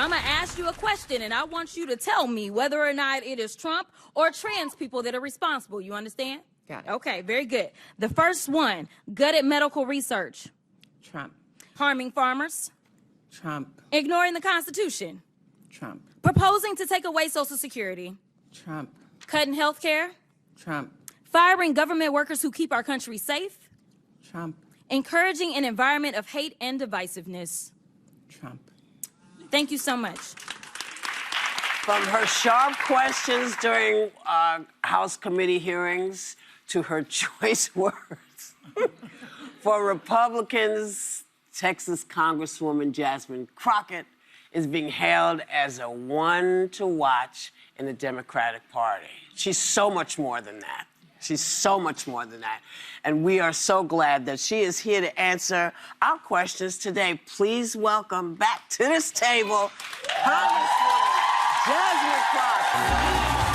I'm going to ask you a question, and I want you to tell me whether or not it is Trump or trans people that are responsible. You understand? Got it. Okay, very good. The first one, gutted medical research. Trump. Harming farmers. Trump. Ignoring the Constitution. Trump. Proposing to take away Social Security. Trump. Cutting health care. Trump. Firing government workers who keep our country safe. Trump. Encouraging an environment of hate and divisiveness. Trump. Thank you so much. From her sharp questions during House committee hearings to her choice words. For Republicans, Texas Congresswoman Jasmine Crockett is being hailed as a one to watch in the Democratic Party. She's so much more than that. She's so much more than that. And we are so glad that she is here to answer our questions today. Please welcome back to this table, Congresswoman Jasmine Crockett.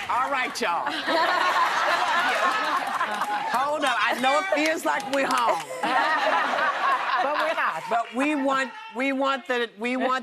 All right, y'all. Hold up. I know it feels like we're home. But we're not. But we want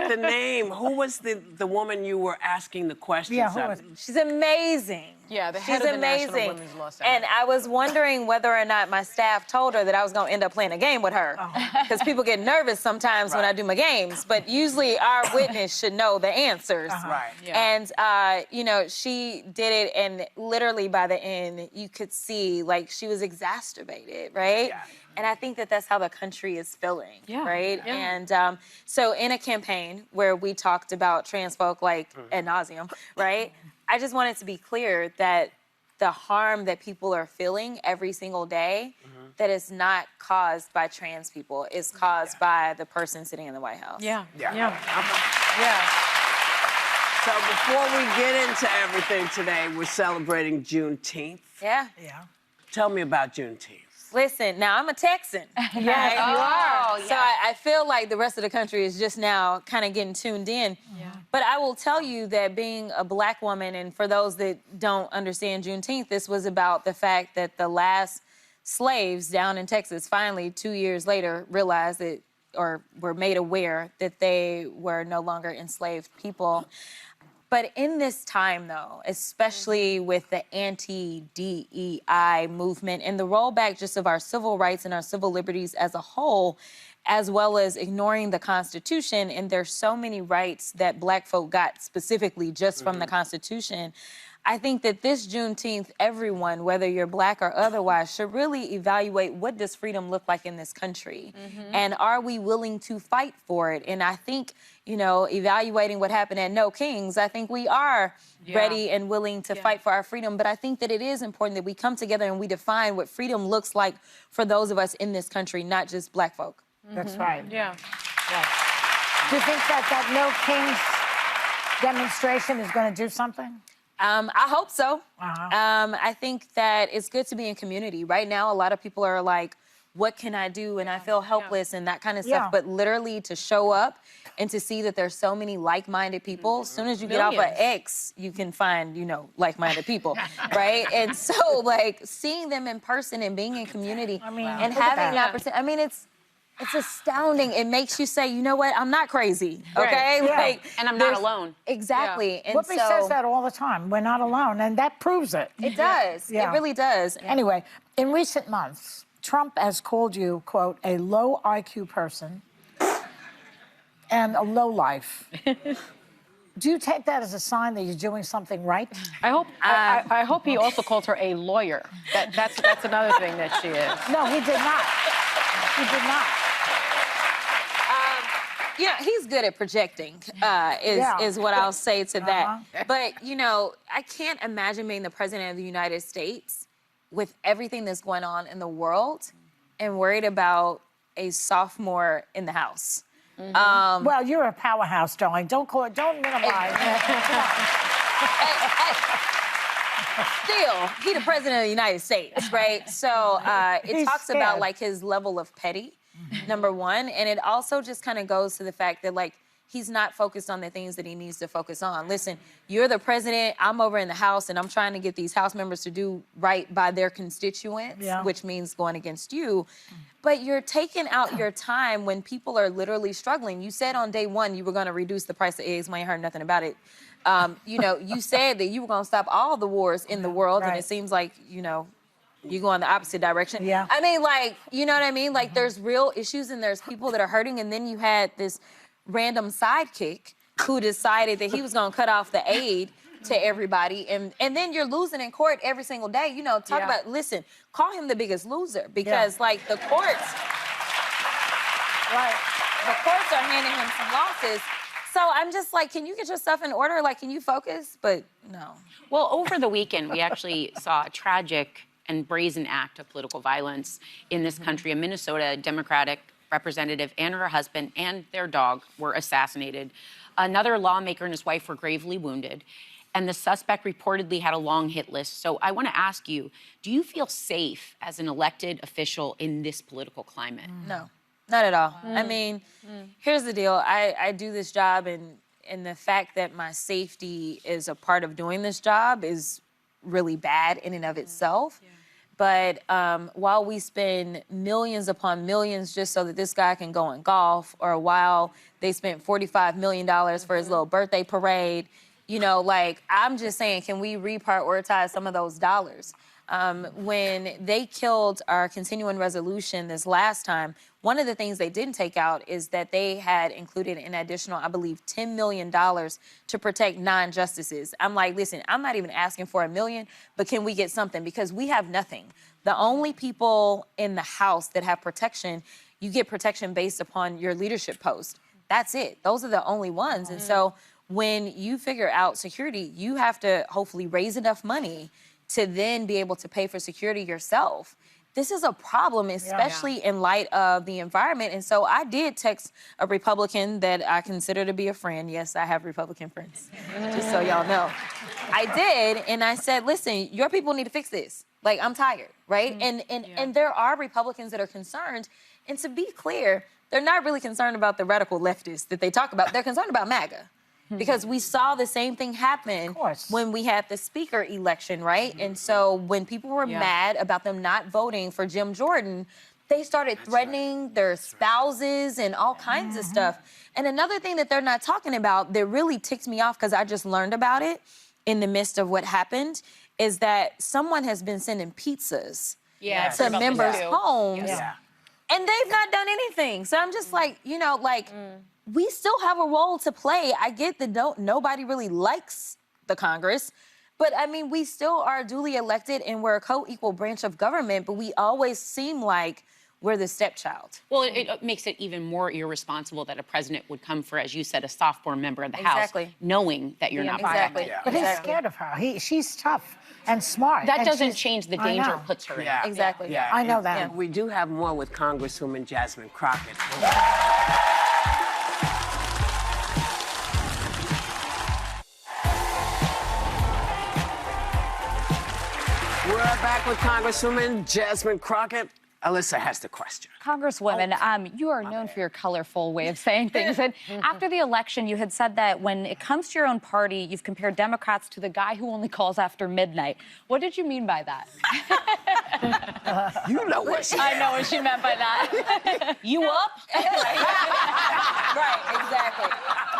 the name. Who was the woman you were asking the questions Yeah, who of? was it? She's amazing. Yeah, the head of the National Women's Law Center. And I was wondering whether or not my staff told her that I was going to end up playing a game with her. Because people get nervous sometimes when I do my games. But usually our witness should know the answers. Right. Yeah. And, you know, she did it, and literally by the end, you could see, like, she was exacerbated, right? Yeah. And I think that that's how the country is feeling, Yeah. right? Yeah. And so in a campaign where we talked about trans folk, like, ad nauseum, right? I just wanted to be clear that the harm that people are feeling every single day, that is not caused by trans people, is caused by the person sitting in the White House. Yeah. Yeah. Yeah. Yeah. So before we get into everything today, we're celebrating Juneteenth. Yeah. Yeah. Tell me about Juneteenth. Listen, now I'm a Texan. Yes, you are. So I feel like the rest of the country is just now kind of getting tuned in. Yeah. But I will tell you that being a Black woman, and for those that don't understand Juneteenth, this was about the fact that the last slaves down in Texas finally, 2 years later, realized that, or were made aware that they were no longer enslaved people. But in this time, though, especially with the anti-DEI movement and the rollback just of our civil rights and our civil liberties as a whole, as well as ignoring the Constitution, and there's so many rights that Black folk got specifically just from the Constitution, I think that this Juneteenth, everyone, whether you're Black or otherwise, should really evaluate what does freedom look like in this country? And are we willing to fight for it? And I think, you know, evaluating what happened at No Kings, I think we are ready and willing to fight for our freedom. But I think that it is important that we come together and we define what freedom looks like for those of us in this country, not just Black folk. That's right. Yeah. Yes. Do you think that No Kings demonstration is going to do something? I hope so. Uh-huh. I think that it's good to be in community. Right now, a lot of people are like, what can I do? And I feel helpless and that kind of stuff. Yeah. But literally to show up and to see that there's so many like-minded people, as soon as you get off of X, you can find, you know, like-minded people, right? And so, like, seeing them in person and being in community and having that opportunity, I mean, it's astounding. It makes you say, you know what? I'm not crazy, okay? Right. Yeah. Like, And I'm not alone. Exactly. Yeah. And Whoopi says that all the time. We're not alone, and that proves it. It does. Yeah. It really does. Anyway, in recent months, Trump has called you, quote, a low IQ person and a lowlife. Do you take that as a sign that you're doing something right? I hope he also calls her a lawyer. That's another thing that she is. No, he did not. He did not. You know, he's good at projecting, is what I'll say to that. But, you know, I can't imagine being the president of the United States with everything that's going on in the world and worried about a sophomore in the House. Well, you're a powerhouse, darling. Don't minimize. still, he the president of the United States, right? So it He's talks scared. about like his level of petty, number one, and it also just kind of goes to the fact that like he's not focused on the things that he needs to focus on. Listen, you're the president, I'm over in the House, and I'm trying to get these House members to do right by their constituents, which means going against you. But you're taking out your time when people are literally struggling. You said on day one you were going to reduce the price of eggs. We ain't heard nothing about it. You know, you said that you were going to stop all the wars in the world, and it seems like, you know, you go in the opposite direction. Yeah. I mean, like, you know what I mean? Like, there's real issues and there's people that are hurting, and then you had this random sidekick who decided that he was going to cut off the aid to everybody, and then you're losing in court every single day. You know, talk about, listen, call him the biggest loser, because like the courts are handing him some losses. So I'm just like, can you get your stuff in order? Like, can you focus? But no. Well, over the weekend, we actually saw a tragic and brazen act of political violence in this country. A Minnesota Democratic representative and her husband and their dog were assassinated. Another lawmaker and his wife were gravely wounded. And the suspect reportedly had a long hit list. So I want to ask you, do you feel safe as an elected official in this political climate? No, not at all. I mean, here's the deal. I do this job, and the fact that my safety is a part of doing this job is really bad in and of itself. But while we spend millions upon millions just so that this guy can go and golf, or while they spent $45 million for his little birthday parade, you know, like, I'm just saying, can we reprioritize some of those dollars? When they killed our continuing resolution this last time, one of the things they didn't take out is that they had included an additional, I believe, $10 million to protect non-justices. I'm like, listen, I'm not even asking for $1 million, but can we get something? Because we have nothing. The only people in the House that have protection, you get protection based upon your leadership post. That's it. Those are the only ones. And so when you figure out security, you have to hopefully raise enough money to then be able to pay for security yourself. This is a problem, especially in light of the environment. And so I did text a Republican that I consider to be a friend. Yes, I have Republican friends, just so y'all know. I did, and I said, listen, your people need to fix this. Like, I'm tired, right? And there are Republicans that are concerned. And to be clear, they're not really concerned about the radical leftists that they talk about. They're concerned about MAGA. Because we saw the same thing happen when we had the speaker election, right? And so when people were mad about them not voting for Jim Jordan, they started threatening their spouses and all kinds of stuff. And another thing that they're not talking about that really ticked me off, because I just learned about it in the midst of what happened, is that someone has been sending pizzas to members' homes, and they've not done anything. So I'm just like, you know, like, we still have a role to play. I get that nobody really likes the Congress, but I mean, we still are duly elected and we're a co-equal branch of government, but we always seem like we're the stepchild. Well, it makes it even more irresponsible that a president would come for, as you said, a sophomore member of the House, knowing that you're not protected. But he's scared of her. She's tough and smart. That and doesn't change the danger it puts her in. Exactly. I know that. And we do have more with Congresswoman Jasmine Crockett. We're back with Congresswoman Jasmine Crockett. Alyssa has the question. Congresswoman, you are known for your colorful way of saying things. And after the election, you had said that when it comes to your own party, you've compared Democrats to the guy who only calls after midnight. What did you mean by that? You know what she I know what she meant by that. You up? Right, exactly.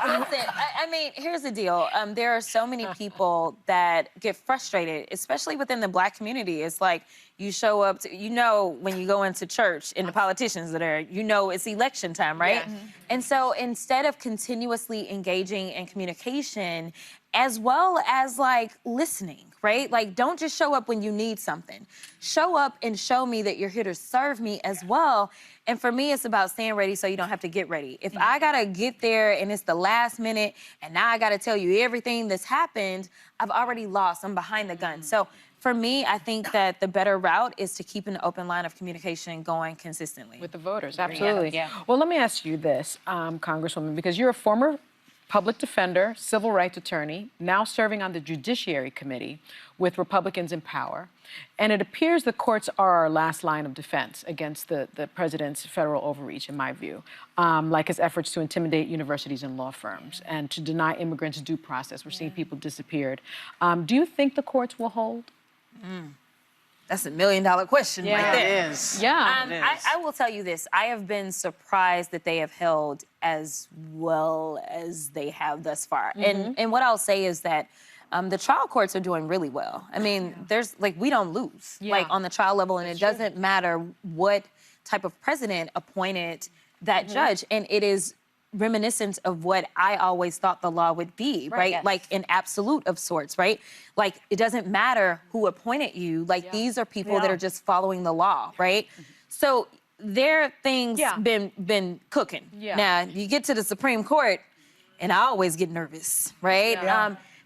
Listen, I mean, here's the deal. There are so many people that get frustrated, especially within the Black community. It's like you show up to, you know, when you go into church and the politicians that are, you know, it's election time, right? And so instead of continuously engaging in communication, as well as like listening, right? Like, don't just show up when you need something. Show up and show me that you're here to serve me as well. And for me, it's about staying ready so you don't have to get ready. If I gotta get there and it's the last minute and now I gotta tell you everything that's happened, I've already lost. I'm behind the gun. So for me, I think that the better route is to keep an open line of communication going consistently. With the voters, absolutely. Well, let me ask you this, Congresswoman, because you're a former public defender, civil rights attorney, now serving on the Judiciary Committee with Republicans in power. And it appears the courts are our last line of defense against the president's federal overreach, in my view, like his efforts to intimidate universities and law firms and to deny immigrants due process. We're seeing people disappeared. Do you think the courts will hold? That's $1 million question right there. It is. Yeah. I will tell you this. I have been surprised that they have held as well as they have thus far. And what I'll say is that the trial courts are doing really well. I mean, there's, like, we don't lose, like, on the trial level, and it doesn't matter what type of president appointed that judge. And it is reminiscent of what I always thought the law would be, right? Yes. Like an absolute of sorts, right? Like, it doesn't matter who appointed you. Like, these are people that are just following the law, right? So their things been cooking. Now, you get to the Supreme Court, and I always get nervous, right?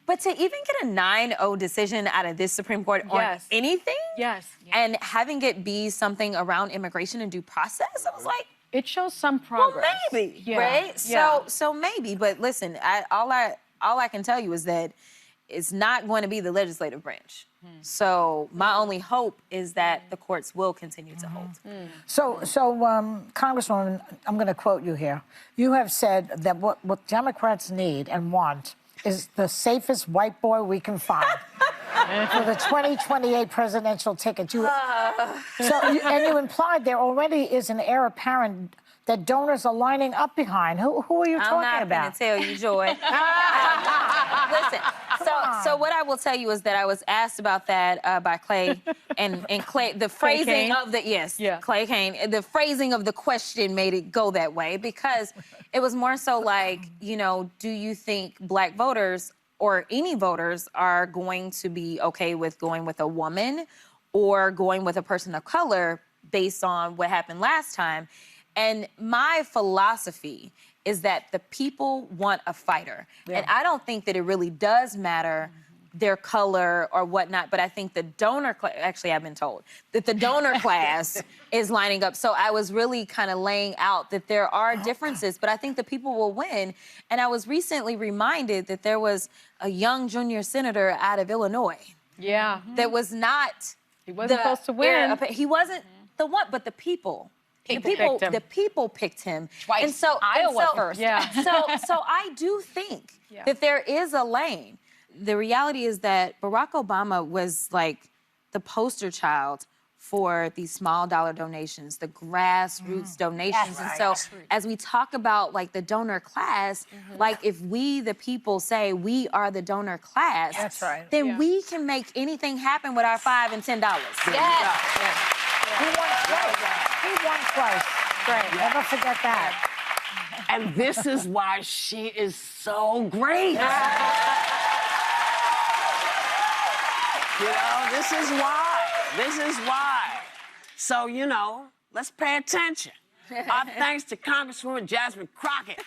But to even get a 9-0 decision out of this Supreme Court on anything, and having it be something around immigration and due process, I was like, it shows some progress. well, maybe, right? So maybe, but listen, all I can tell you is that it's not going to be the legislative branch. So my only hope is that the courts will continue to hold. So, Congresswoman, I'm going to quote you here. You have said that what Democrats need and want is the safest white boy we can find for the 2028 presidential ticket. And you implied there already is an heir apparent that donors are lining up behind. Who are you talking about? I'm not going to tell you, Joy. Listen, so what I will tell you is that I was asked about that by Clay, and Clay, the phrasing of the, Clay Kane, the phrasing of the question made it go that way, because it was more so like, you know, do you think black voters or any voters are going to be okay with going with a woman or going with a person of color based on what happened last time? And my philosophy is that the people want a fighter. And I don't think that it really does matter their color or whatnot, but I think the donor class, actually I've been told, that the donor class is lining up. So I was really kind of laying out that there are differences, but I think the people will win. And I was recently reminded that there was a young junior senator out of Illinois. That was not... He wasn't supposed to win. He wasn't the one, but the people. The people picked him. Twice. And so Iowa first. So I do think that there is a lane. The reality is that Barack Obama was like the poster child for these small dollar donations, the grassroots donations. And so as we talk about like the donor class, like if we, the people, say we are the donor class, then we can make anything happen with our $5 and $10. He won twice. Never forget that. And this is why she is so great. You know, this is why. This is why. So, you know, let's pay attention. Our thanks to Congresswoman Jasmine Crockett.